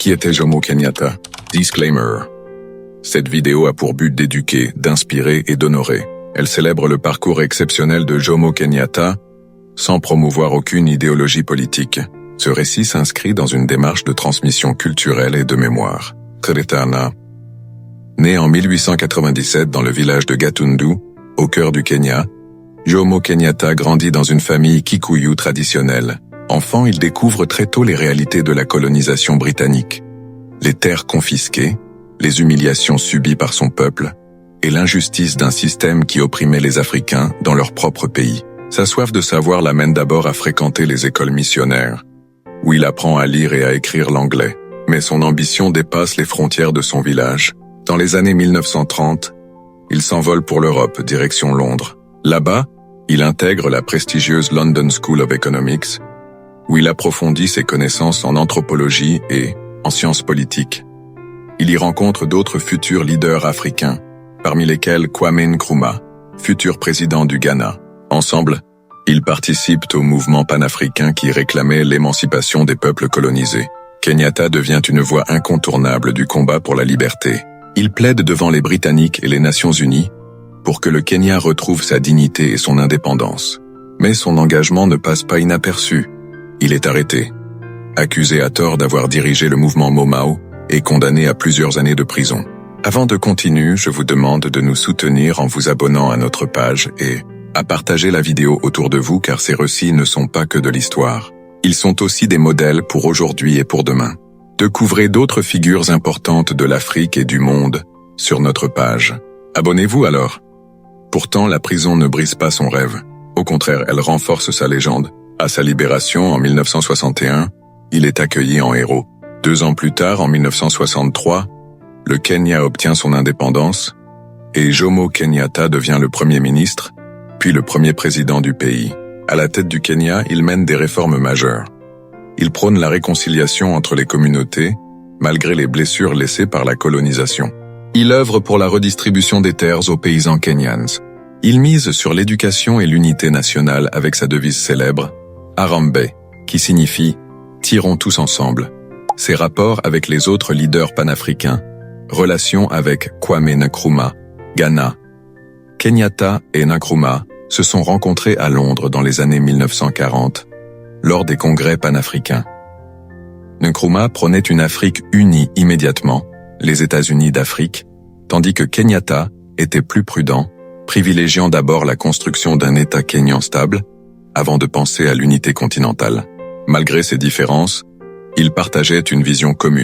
Qui était Jomo Kenyatta? Disclaimer. Cette vidéo a pour but d'éduquer, d'inspirer et d'honorer. Elle célèbre le parcours exceptionnel de Jomo Kenyatta, sans promouvoir aucune idéologie politique. Ce récit s'inscrit dans une démarche de transmission culturelle et de mémoire. Keretana. Né en 1897 dans le village de Gatundu, au cœur du Kenya, Jomo Kenyatta grandit dans une famille Kikuyu traditionnelle. Enfant, il découvre très tôt les réalités de la colonisation britannique. Les terres confisquées, les humiliations subies par son peuple, et l'injustice d'un système qui opprimait les Africains dans leur propre pays. Sa soif de savoir l'amène d'abord à fréquenter les écoles missionnaires, où il apprend à lire et à écrire l'anglais. Mais son ambition dépasse les frontières de son village. Dans les années 1930, il s'envole pour l'Europe, direction Londres. Là-bas, il intègre la prestigieuse London School of Economics, où il approfondit ses connaissances en anthropologie et en sciences politiques. Il y rencontre d'autres futurs leaders africains, parmi lesquels Kwame Nkrumah, futur président du Ghana. Ensemble, ils participent au mouvement panafricain qui réclamait l'émancipation des peuples colonisés. Kenyatta devient une voix incontournable du combat pour la liberté. Il plaide devant les Britanniques et les Nations Unies pour que le Kenya retrouve sa dignité et son indépendance. Mais son engagement ne passe pas inaperçu. Il est arrêté, accusé à tort d'avoir dirigé le mouvement Mau Mau et condamné à plusieurs années de prison. Avant de continuer, je vous demande de nous soutenir en vous abonnant à notre page et à partager la vidéo autour de vous car ces récits ne sont pas que de l'histoire. Ils sont aussi des modèles pour aujourd'hui et pour demain. Découvrez d'autres figures importantes de l'Afrique et du monde sur notre page. Abonnez-vous alors. Pourtant, la prison ne brise pas son rêve. Au contraire, elle renforce sa légende. À sa libération en 1961, il est accueilli en héros. 2 ans plus tard, en 1963, le Kenya obtient son indépendance et Jomo Kenyatta devient le Premier ministre, puis le premier président du pays. À la tête du Kenya, il mène des réformes majeures. Il prône la réconciliation entre les communautés, malgré les blessures laissées par la colonisation. Il œuvre pour la redistribution des terres aux paysans kenyans. Il mise sur l'éducation et l'unité nationale avec sa devise célèbre, Harambee, qui signifie « tirons tous ensemble ». Ses rapports avec les autres leaders panafricains, relations avec Kwame Nkrumah, Ghana. Kenyatta et Nkrumah se sont rencontrés à Londres dans les années 1940, lors des congrès panafricains. Nkrumah prônait une Afrique unie immédiatement, les États-Unis d'Afrique, tandis que Kenyatta était plus prudent, privilégiant d'abord la construction d'un État kényan stable, avant de penser à l'unité continentale. Malgré ces différences, ils partageaient une vision commune.